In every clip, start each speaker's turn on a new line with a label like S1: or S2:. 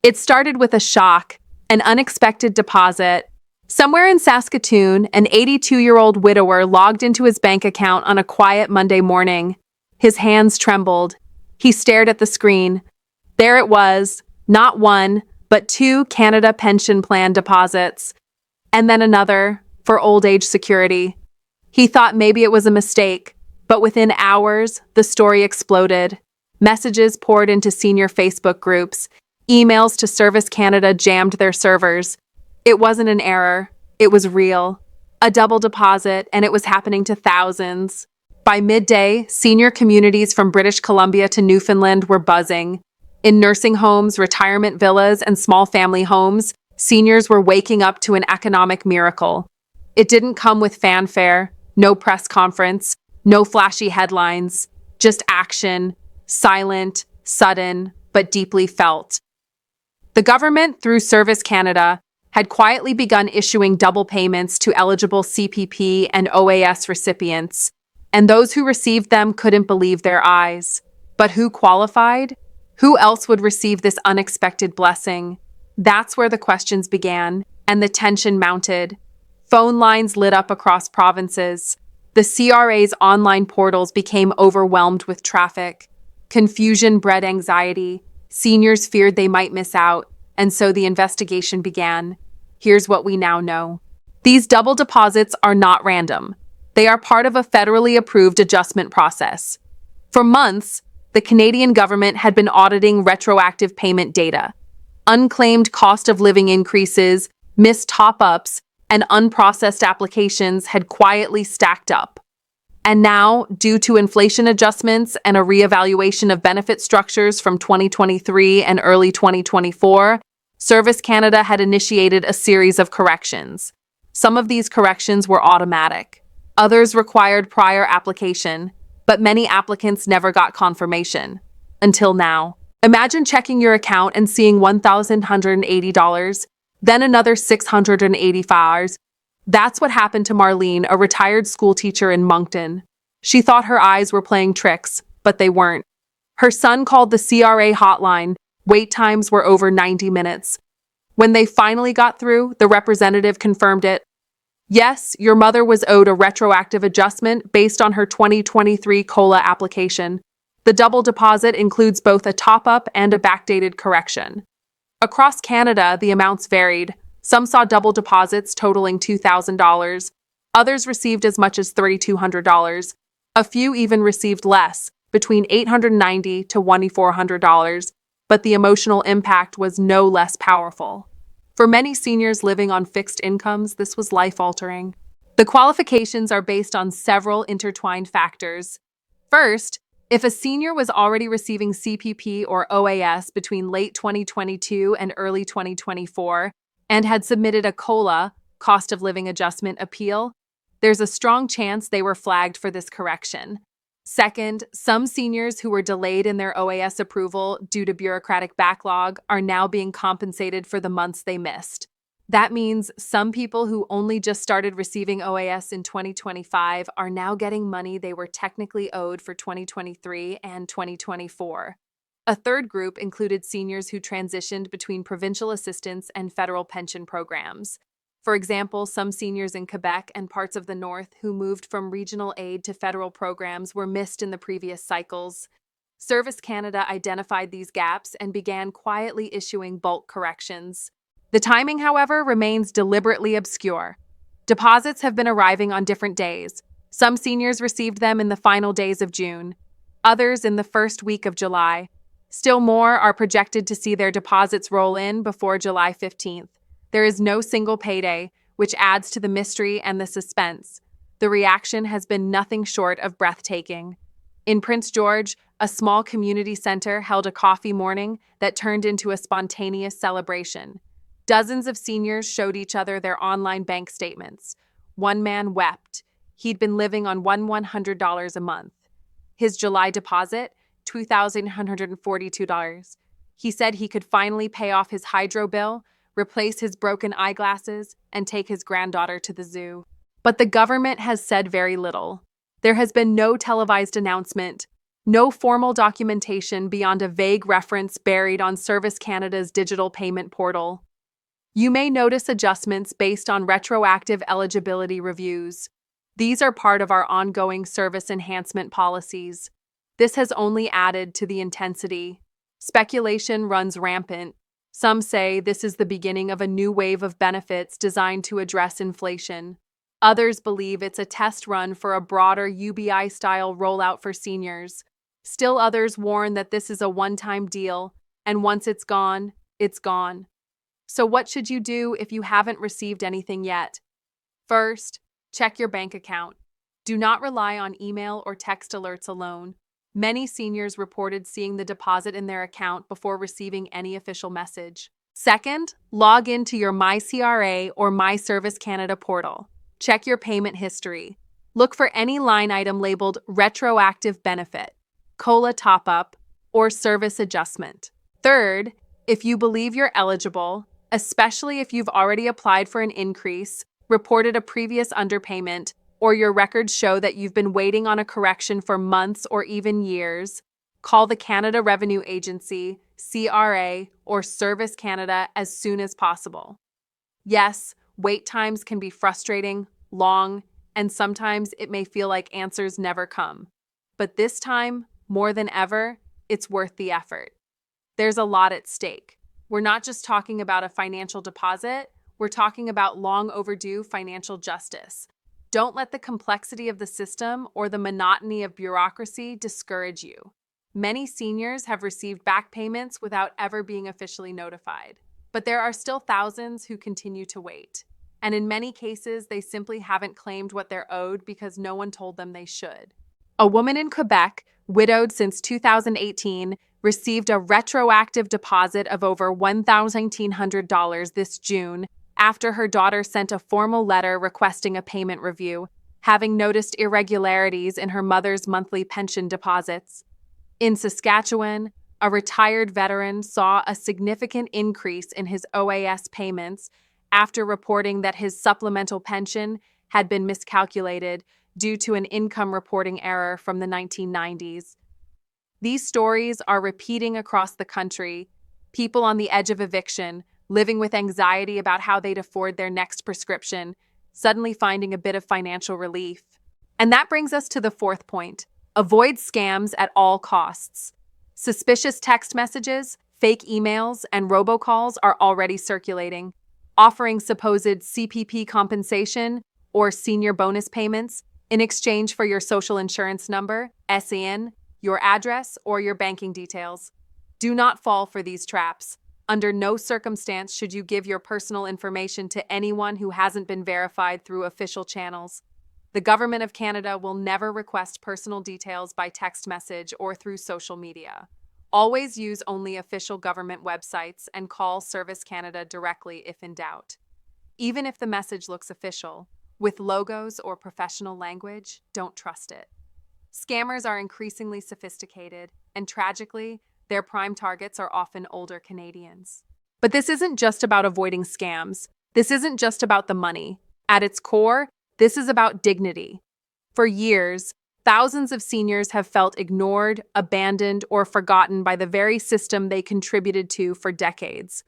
S1: It started with a shock, an unexpected deposit. Somewhere in Saskatoon, an 82-year-old widower logged into his bank account on a quiet Monday morning. His hands trembled. He stared at the screen. There it was, not one, but two Canada Pension Plan deposits, and then another for old age security. He thought maybe it was a mistake, but within hours, the story exploded. Messages poured into senior Facebook groups. Emails to Service Canada jammed their servers. It wasn't an error. It was real. A double deposit, and it was happening to thousands. By midday, senior communities from British Columbia to Newfoundland were buzzing. In nursing homes, retirement villas, and small family homes, seniors were waking up to an economic miracle. It didn't come with fanfare, no press conference, no flashy headlines, just action, silent, sudden, but deeply felt. The government, through Service Canada, had quietly begun issuing double payments to eligible CPP and OAS recipients, and those who received them couldn't believe their eyes. But who qualified? Who else would receive this unexpected blessing? That's where the questions began, and the tension mounted. Phone lines lit up across provinces. The CRA's online portals became overwhelmed with traffic. Confusion bred anxiety. Seniors feared they might miss out, and so the investigation began. Here's what we now know. These double deposits are not random. They are part of a federally approved adjustment process. For months, the Canadian government had been auditing retroactive payment data. Unclaimed cost of living increases, missed top-ups, and unprocessed applications had quietly stacked up. And now, due to inflation adjustments and a reevaluation of benefit structures from 2023 and early 2024, Service Canada had initiated a series of corrections. Some of these corrections were automatic. Others required prior application, but many applicants never got confirmation. Until now. Imagine checking your account and seeing $1,180, then another $685. That's what happened to Marlene, a retired school teacher in Moncton. She thought her eyes were playing tricks, but they weren't. Her son called the CRA hotline. Wait times were over 90 minutes. When they finally got through, the representative confirmed it. Yes, your mother was owed a retroactive adjustment based on her 2023 COLA application. The double deposit includes both a top-up and a backdated correction. Across Canada, the amounts varied. Some saw double deposits totaling $2,000. Others received as much as $3,200. A few even received less, between $890 to $2,400. But the emotional impact was no less powerful. For many seniors living on fixed incomes, this was life-altering. The qualifications are based on several intertwined factors. First, if a senior was already receiving CPP or OAS between late 2022 and early 2024 and had submitted a COLA, cost of living adjustment appeal, there's a strong chance they were flagged for this correction. Second, some seniors who were delayed in their OAS approval due to bureaucratic backlog are now being compensated for the months they missed. That means some people who only just started receiving OAS in 2025 are now getting money they were technically owed for 2023 and 2024. A third group included seniors who transitioned between provincial assistance and federal pension programs. For example, some seniors in Quebec and parts of the North who moved from regional aid to federal programs were missed in the previous cycles. Service Canada identified these gaps and began quietly issuing bulk corrections. The timing, however, remains deliberately obscure. Deposits have been arriving on different days. Some seniors received them in the final days of June, others in the first week of July. Still more are projected to see their deposits roll in before July 15th. There is no single payday, which adds to the mystery and the suspense. The reaction has been nothing short of breathtaking. In Prince George, a small community center held a coffee morning that turned into a spontaneous celebration. Dozens of seniors showed each other their online bank statements. One man wept. He'd been living on $100 a month. His July deposit, $2,142. He said he could finally pay off his hydro bill, replace his broken eyeglasses, and take his granddaughter to the zoo. But the government has said very little. There has been no televised announcement, No formal documentation beyond a vague reference buried on Service Canada's digital payment portal. You may notice adjustments based on retroactive eligibility reviews. These are part of our ongoing service enhancement policies. This has only added to the intensity. Speculation runs rampant. Some say this is the beginning of a new wave of benefits designed to address inflation. Others believe it's a test run for a broader UBI-style rollout for seniors. Still others warn that this is a one-time deal, and once it's gone, it's gone. So what should you do if you haven't received anything yet? First, check your bank account. Do not rely on email or text alerts alone. Many seniors reported seeing the deposit in their account before receiving any official message. Second, log into your MyCRA or My Service Canada portal. Check your payment history. Look for any line item labeled retroactive benefit, COLA top-up, or service adjustment. Third, if you believe you're eligible, especially if you've already applied for an increase, reported a previous underpayment, or your records show that you've been waiting on a correction for months or even years, call the Canada Revenue Agency, CRA, or Service Canada as soon as possible. Yes, wait times can be frustrating, long, and sometimes it may feel like answers never come. But this time, more than ever, it's worth the effort. There's a lot at stake. We're not just talking about a financial deposit, we're talking about long overdue financial justice. Don't let the complexity of the system or the monotony of bureaucracy discourage you. Many seniors have received back payments without ever being officially notified. But there are still thousands who continue to wait. And in many cases, they simply haven't claimed what they're owed because no one told them they should. A woman in Quebec, widowed since 2018, received a retroactive deposit of over $1,900 this June after her daughter sent a formal letter requesting a payment review, having noticed irregularities in her mother's monthly pension deposits. In Saskatchewan, a retired veteran saw a significant increase in his OAS payments after reporting that his supplemental pension had been miscalculated due to an income reporting error from the 1990s. These stories are repeating across the country, people on the edge of eviction, living with anxiety about how they'd afford their next prescription, suddenly finding a bit of financial relief. And that brings us to the fourth point. Avoid scams at all costs. Suspicious text messages, fake emails, and robocalls are already circulating, offering supposed CPP compensation or senior bonus payments in exchange for your social insurance number, SIN, your address, or your banking details. Do not fall for these traps. Under no circumstance should you give your personal information to anyone who hasn't been verified through official channels. The Government of Canada will never request personal details by text message or through social media. Always use only official government websites and call Service Canada directly if in doubt. Even if the message looks official, with logos or professional language, don't trust it. Scammers are increasingly sophisticated, and tragically, their prime targets are often older Canadians. But this isn't just about avoiding scams. This isn't just about the money. At its core, this is about dignity. For years, thousands of seniors have felt ignored, abandoned, or forgotten by the very system they contributed to for decades.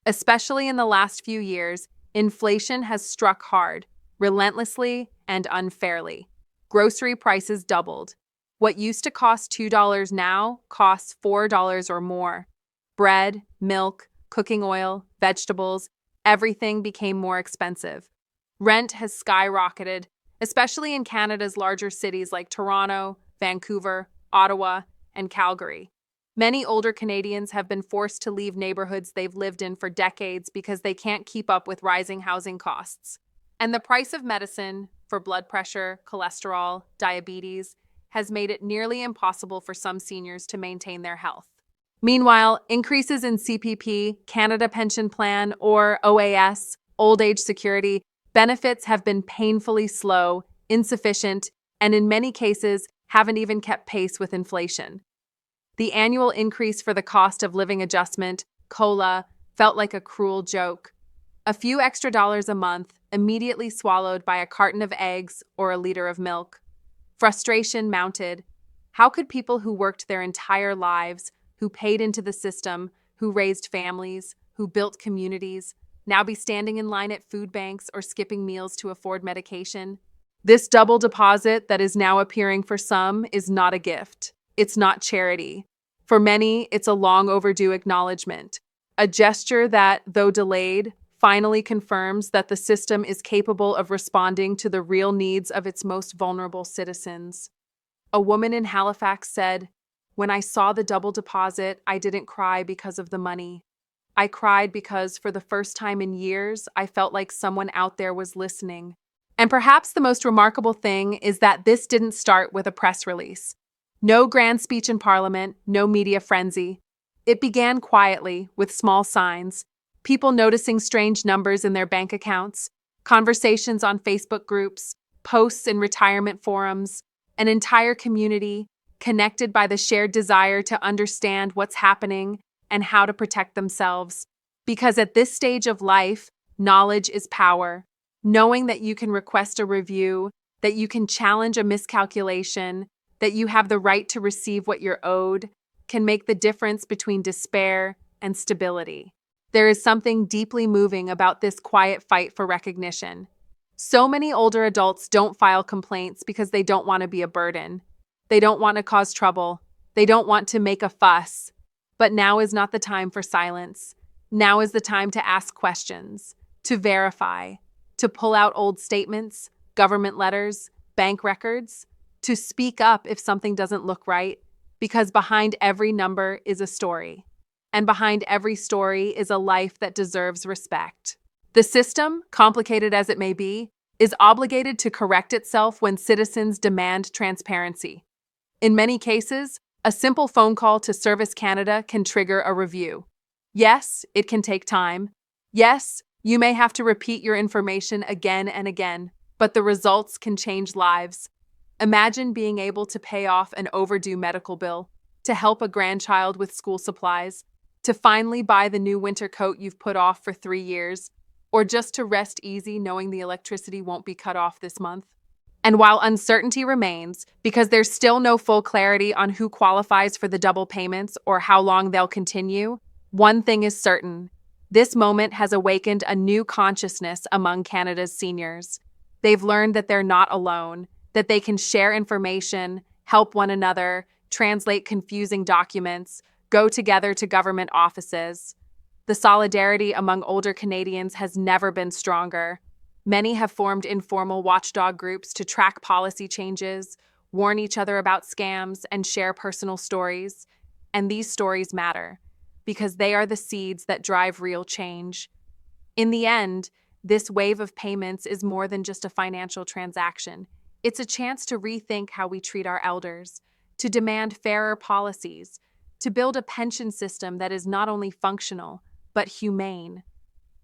S1: Especially in the last few years, inflation has struck hard, relentlessly and unfairly. Grocery prices doubled. What used to cost $2 now costs $4 or more. Bread, milk, cooking oil, vegetables, everything became more expensive. Rent has skyrocketed, especially in Canada's larger cities like Toronto, Vancouver, Ottawa, and Calgary. Many older Canadians have been forced to leave neighborhoods they've lived in for decades because they can't keep up with rising housing costs. And the price of medicine for blood pressure, cholesterol, diabetes has made it nearly impossible for some seniors to maintain their health. Meanwhile, increases in CPP, Canada Pension Plan, or OAS, Old Age Security, benefits have been painfully slow, insufficient, and in many cases haven't even kept pace with inflation. The annual increase for the cost of living adjustment, COLA, felt like a cruel joke. A few extra dollars a month, immediately swallowed by a carton of eggs or a liter of milk. Frustration mounted. How could people who worked their entire lives, who paid into the system, who raised families, who built communities, now be standing in line at food banks or skipping meals to afford medication? This double deposit that is now appearing for some is not a gift. It's not charity. For many, it's a long overdue acknowledgement, a gesture that, though delayed, finally confirms that the system is capable of responding to the real needs of its most vulnerable citizens. A woman in Halifax said, "When I saw the double deposit, I didn't cry because of the money. I cried because, for the first time in years, I felt like someone out there was listening." And perhaps the most remarkable thing is that this didn't start with a press release. No grand speech in Parliament, no media frenzy. It began quietly, with small signs, people noticing strange numbers in their bank accounts, conversations on Facebook groups, posts in retirement forums, an entire community connected by the shared desire to understand what's happening and how to protect themselves. Because at this stage of life, knowledge is power. Knowing that you can request a review, that you can challenge a miscalculation, that you have the right to receive what you're owed, can make the difference between despair and stability. There is something deeply moving about this quiet fight for recognition. So many older adults don't file complaints because they don't want to be a burden. They don't want to cause trouble. They don't want to make a fuss. But now is not the time for silence. Now is the time to ask questions, to verify, to pull out old statements, government letters, bank records, to speak up if something doesn't look right, because behind every number is a story. And behind every story is a life that deserves respect. The system, complicated as it may be, is obligated to correct itself when citizens demand transparency. In many cases, a simple phone call to Service Canada can trigger a review. Yes, it can take time. Yes, you may have to repeat your information again and again, but the results can change lives. Imagine being able to pay off an overdue medical bill, to help a grandchild with school supplies, to finally buy the new winter coat you've put off for 3 years, or just to rest easy knowing the electricity won't be cut off this month. And while uncertainty remains, because there's still no full clarity on who qualifies for the double payments or how long they'll continue, one thing is certain. This moment has awakened a new consciousness among Canada's seniors. They've learned that they're not alone, that they can share information, help one another, translate confusing documents, go together to government offices. The solidarity among older Canadians has never been stronger. Many have formed informal watchdog groups to track policy changes, warn each other about scams, and share personal stories. And these stories matter, because they are the seeds that drive real change. In the end, this wave of payments is more than just a financial transaction. It's a chance to rethink how we treat our elders, to demand fairer policies, to build a pension system that is not only functional, but humane.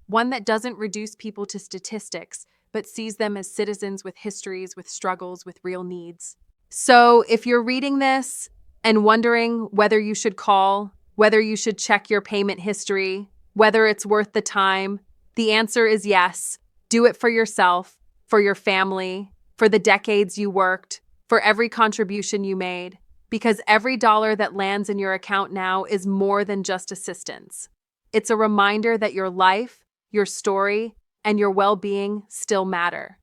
S1: One that doesn't reduce people to statistics, but sees them as citizens with histories, with struggles, with real needs. So, if you're reading this and wondering whether you should call, whether you should check your payment history, whether it's worth the time, the answer is yes. Do it for yourself, for your family, for the decades you worked, for every contribution you made, because every dollar that lands in your account now is more than just assistance. It's a reminder that your life, your story, and your well-being still matter.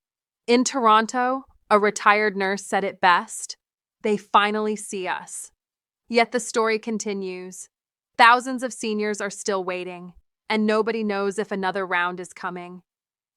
S1: In Toronto, a retired nurse said it best, "They finally see us." Yet the story continues. Thousands of seniors are still waiting, and nobody knows if another round is coming.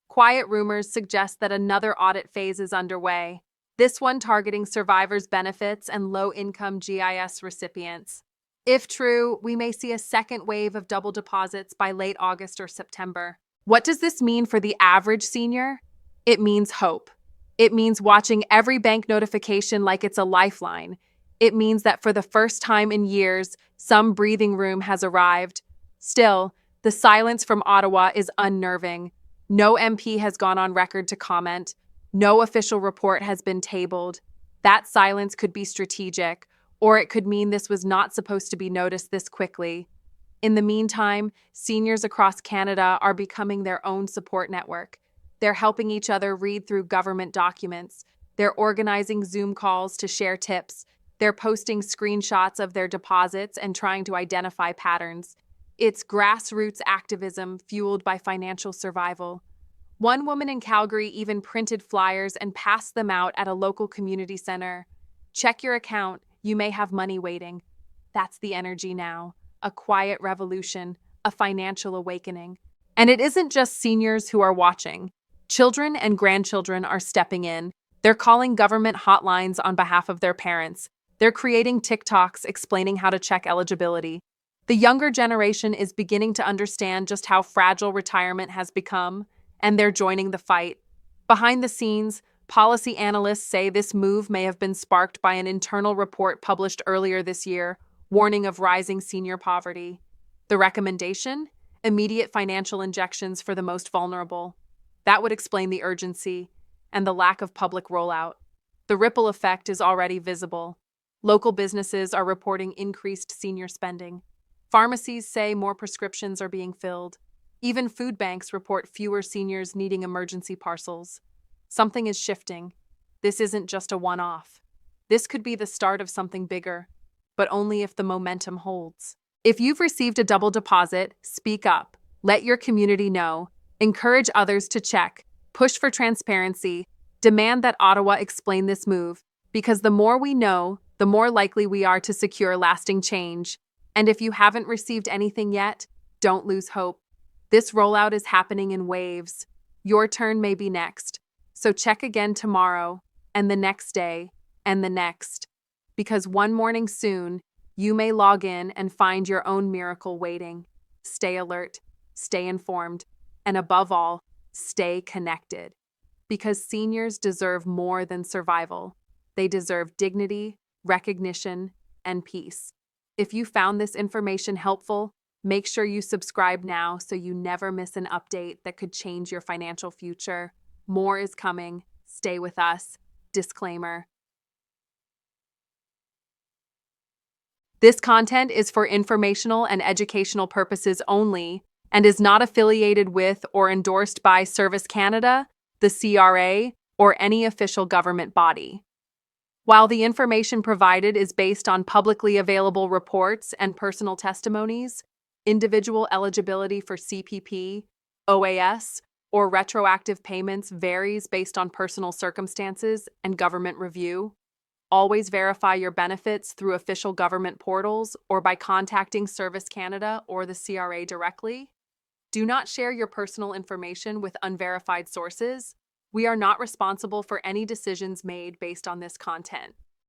S1: Quiet rumors suggest that another audit phase is underway, this one targeting survivors' benefits and low-income GIS recipients. If true, we may see a second wave of double deposits by late August or September. What does this mean for the average senior? It means hope. It means watching every bank notification like it's a lifeline. It means that for the first time in years, some breathing room has arrived. Still, the silence from Ottawa is unnerving. No MP has gone on record to comment. No official report has been tabled. That silence could be strategic, or it could mean this was not supposed to be noticed this quickly. In the meantime, seniors across Canada are becoming their own support network. They're helping each other read through government documents. They're organizing Zoom calls to share tips. They're posting screenshots of their deposits and trying to identify patterns. It's grassroots activism fueled by financial survival. One woman in Calgary even printed flyers and passed them out at a local community center. Check your account, you may have money waiting. That's the energy now. A quiet revolution, a financial awakening. And it isn't just seniors who are watching. Children and grandchildren are stepping in. They're calling government hotlines on behalf of their parents. They're creating TikToks explaining how to check eligibility. The younger generation is beginning to understand just how fragile retirement has become, and they're joining the fight. Behind the scenes, policy analysts say this move may have been sparked by an internal report published earlier this year, warning of rising senior poverty. The recommendation? Immediate financial injections for the most vulnerable. That would explain the urgency and the lack of public rollout. The ripple effect is already visible. Local businesses are reporting increased senior spending. Pharmacies say more prescriptions are being filled. Even food banks report fewer seniors needing emergency parcels. Something is shifting. This isn't just a one-off. This could be the start of something bigger, but only if the momentum holds. If you've received a double deposit, speak up. Let your community know. Encourage others to check. Push for transparency. Demand that Ottawa explain this move, because the more we know, the more likely we are to secure lasting change. And if you haven't received anything yet, don't lose hope. This rollout is happening in waves. Your turn may be next. So check again tomorrow, and the next day, and the next. Because one morning soon, you may log in and find your own miracle waiting. Stay alert, stay informed, and above all, stay connected. Because seniors deserve more than survival. They deserve dignity, recognition, and peace. If you found this information helpful, make sure you subscribe now so you never miss an update that could change your financial future. More is coming. Stay with us. Disclaimer. This content is for informational and educational purposes only and is not affiliated with or endorsed by Service Canada, the CRA, or any official government body. While the information provided is based on publicly available reports and personal testimonies, individual eligibility for CPP, OAS, or retroactive payments varies based on personal circumstances and government review. Always verify your benefits through official government portals or by contacting Service Canada or the CRA directly. Do not share your personal information with unverified sources. We are not responsible for any decisions made based on this content.